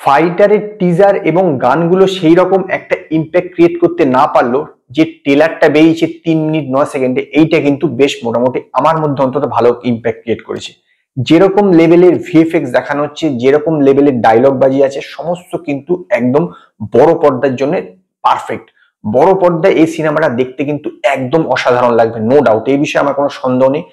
ফাইটারের teaser এবং গানগুলো সেই রকম একটা ইম্প্যাক্ট ক্রিয়েট করতে না পারলো, যে ট্রেলারটা বেরিয়েছে 3 মিনিট 9 সেকেন্ডে, এইটা কিন্তু বেশ মোটামুটি আমার মধ্যে অন্তত ভালো ইম্প্যাক্ট ক্রিয়েট করেছে। যেরকম লেভেলের ভিএফএক্স দেখানো হচ্ছে, যেরকম লেভেলের ডায়লগ বাজি আছে, সমস্ত কিন্তু একদম বড় পর্দার জন্য পারফেক্ট। বড় পর্দায় এই সিনেমাটা দেখতে কিন্তু একদম অসাধারণ লাগবে, নো ডাউট, এই বিষয়ে আমার কোনো সন্দেহ নেই।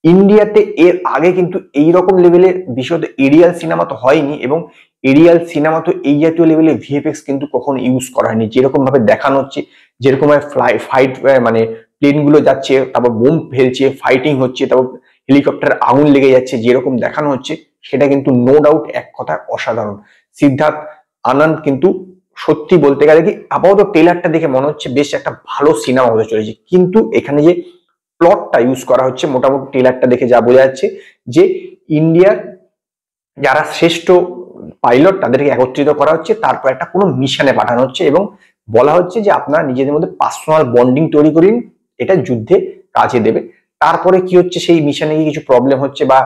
ইন্ডিয়াতে এর আগে কিন্তু এইরকম লেভেলের বিশেষত এরিয়াল সিনেমা তো হয়নি, এবং এরিয়াল সিনেমা তো এই জাতীয় লেভেলের ভিএফএক্স কিন্তু কখনো ইউজ করা হয়নি। যেরকম ভাবে দেখানো হচ্ছে, যেরকম ভাবে ফাইট মানে প্লেন গুলো যাচ্ছে, তারপর বোম ফেলছে, ফাইটিং হচ্ছে, তারপর হেলিকপ্টার আগুন লেগে যাচ্ছে, যেরকম দেখানো হচ্ছে সেটা কিন্তু নো ডাউট এক কথায় অসাধারণ। সিদ্ধার্থ আনন্দ কিন্তু সত্যি বলতে গেলে কি আপাতত ট্রেলারটা দেখে মনে হচ্ছে বেশ একটা ভালো সিনেমা হতে চলেছে, কিন্তু এখানে যে প্লটটা ইউজ করা হচ্ছে, মোটামুটি ট্রেলারটা দেখে যা বোঝা যাচ্ছে যে ইন্ডিয়ার যারা শ্রেষ্ঠ পাইলট তাদেরকে একত্রিত করা হচ্ছে, তারপর একটা কোনো মিশনে পাঠানো হচ্ছে এবং বলা হচ্ছে যে আপনারা নিজেদের মধ্যে পার্সোনাল বন্ডিং তৈরি করিন, এটা যুদ্ধে কাজে দেবে। তারপরে কি হচ্ছে, সেই মিশনে গিয়ে কিছু প্রবলেম হচ্ছে বা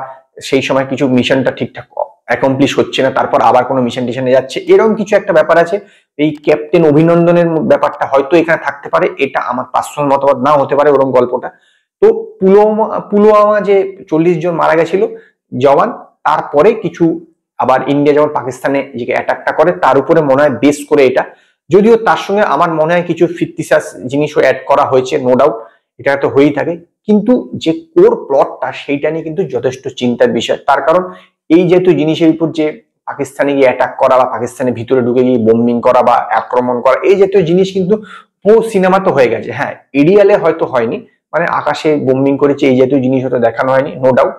সেই সময় কিছু মিশনটা ঠিকঠাক অ্যাকমপ্লিশ হচ্ছে না, তারপর আবার কোনো মিশন টিশনে যাচ্ছে, এরকম কিছু একটা ব্যাপার আছে। এই ক্যাপ্টেন অভিনন্দনের ব্যাপারটা হয়তো এখানে থাকতে পারে, এটা আমার পার্সোনাল মতামত নাও হতে পারে ওরকম গল্পটা। তো পুলওয়ামা যে 40 জন মারা গেছিল জওয়ান, তারপরে কিছু আবার ইন্ডিয়া যখন পাকিস্তানে যে অ্যাটাকটা করে তার উপরে মনে হয় বেস করে এটা, যদিও তার সঙ্গে আমার মনে হয় কিছু ফিকটিশাস জিনিসও অ্যাড করা হয়েছে, নো ডাউট এটা তো হয়েই থাকে, কিন্তু যে কোর প্লটটা সেইটা নিয়ে কিন্তু যথেষ্ট চিন্তার বিষয়। তার কারণ এই যেহেতু জিনিসের উপর যে পাকিস্তানে গিয়ে অ্যাটাক করা বা পাকিস্তানের ভিতরে ঢুকে গিয়ে বোম্বিং করা বা আক্রমণ করা, এই জাতীয় জিনিস কিন্তু বহু সিনেমা তো হয়ে গেছে। হ্যাঁ, এরিয়ালে হয়তো হয়নি, মানে আকাশে বোম্বিং করেছে এই জাতীয় জিনিস হয়তো দেখানো হয়নি, নো ডাউট,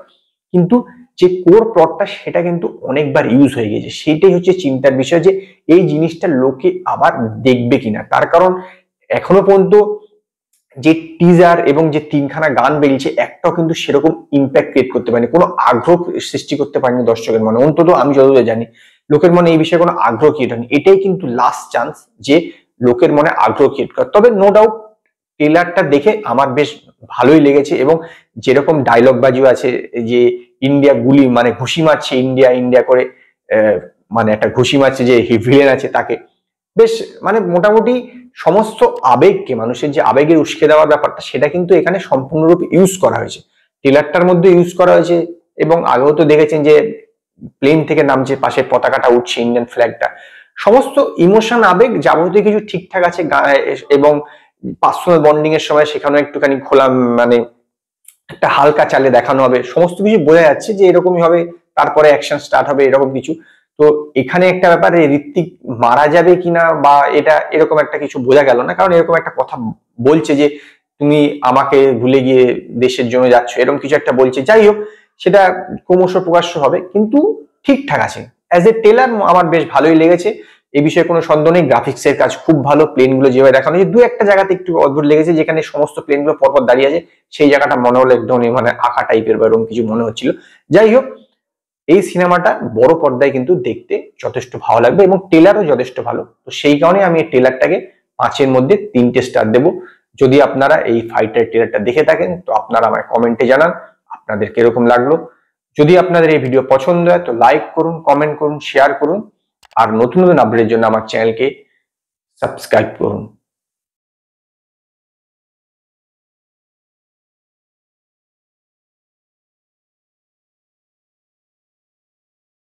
কিন্তু যে কোর প্লটটা সেটা কিন্তু অনেকবার ইউজ হয়ে গেছে। সেটাই হচ্ছে চিন্তার বিষয় যে এই জিনিসটা লোকে আবার দেখবে কিনা। তার কারণ এখনো পর্যন্ত যে টিজার এবং যে 3খানা গান বেরিয়েছে, একটাও কিন্তু সেরকম ইম্প্যাক্ট ক্রিয়েট করতে পারেনি, কোনো আগ্রহ সৃষ্টি করতে পারেনি দর্শকের মনে, অন্তত আমি যতদূর জানি লোকের মনে এই বিষয়ে কোনো আগ্রহ ক্রিয়েট হয়নি। এটাই কিন্তু লাস্ট চান্স যে লোকের মনে আগ্রহ ক্রিয়েট করে। তবে নো ডাউট ট্রেলারটা দেখে আমার বেশ ভালোই লেগেছে, এবং যেরকম ডায়লগ বাজিও আছে যে ইন্ডিয়া গুলি মানে ঘুষি মারছে, ইন্ডিয়া ইন্ডিয়া করে মানে একটা ঘুষি মারছে যে ভিলেন আছে তাকে, বেশ মানে মোটামুটি সমস্ত আবেগকে, মানুষের যে আবেগের উস্কে দেওয়ার ব্যাপারটা সেটা কিন্তু এখানে সম্পূর্ণরূপে ইউজ করা হয়েছে, ট্রেলারটার মধ্যে ইউজ করা হয়েছে। এবং আগেও তো দেখেছেন যে প্লেন থেকে নামছে, পাশে পতাকাটা উঠছে, ইন্ডিয়ান ফ্ল্যাগটা, সমস্ত ইমোশন আবেগ যাবতীয় কিছু ঠিকঠাক আছে। এবং পার্সোনাল বন্ডিং এর সময় সেখানে একটুখানি খোলা মানে একটা হালকা চালে দেখানো হবে, সমস্ত কিছু বোঝা যাচ্ছে যে এরকমই হবে, তারপরে অ্যাকশন স্টার্ট হবে এরকম কিছু। তো এখানে একটা ব্যাপারে ঋত্বিক মারা যাবে কিনা বা এটা এরকম একটা কিছু বোঝা গেল না, কারণ এরকম একটা কথা বলছে যে তুমি আমাকে ভুলে গিয়ে দেশের জন্য যাচ্ছ, এরকম কিছু একটা বলছে। যাই হোক, সেটা ক্রমশ প্রকাশ্য হবে, কিন্তু ঠিকঠাক আছে। অ্যাজ এ টেলার আমার বেশ ভালোই লেগেছে, এই বিষয়ে কোনো সন্দেহ নেই। গ্রাফিক্স এর কাজ খুব ভালো, প্লেন গুলো যেভাবে দেখানো হয়েছে, দু একটা জায়গাতে একটু অদ্ভুত লেগেছে, যেখানে সমস্ত প্লেন গুলো পরপর দাঁড়িয়ে আছে, সেই জায়গাটা মনে হলো একদম মানে আঁকা টাইপের বা এরকম কিছু মনে হচ্ছিল। যাই হোক, এই সিনেমাটা বড় পর্দায় কিন্তু দেখতে যথেষ্ট ভালো লাগবে, এবং ট্রেলারও যথেষ্ট ভালো। তো সেই কারণে আমি এই ট্রেলারটাকে 5-এর মধ্যে 3টে স্টার দেবো। যদি আপনারা এই ফাইটার ট্রেলারটা দেখে থাকেন তো আপনারা আমায় কমেন্টে জানান আপনাদের কিরকম লাগলো। যদি আপনাদের এই ভিডিও পছন্দ হয় তো লাইক করুন, কমেন্ট করুন, শেয়ার করুন, আর নতুন নতুন আপডেটের জন্য আমার চ্যানেলকে সাবস্ক্রাইব করুন।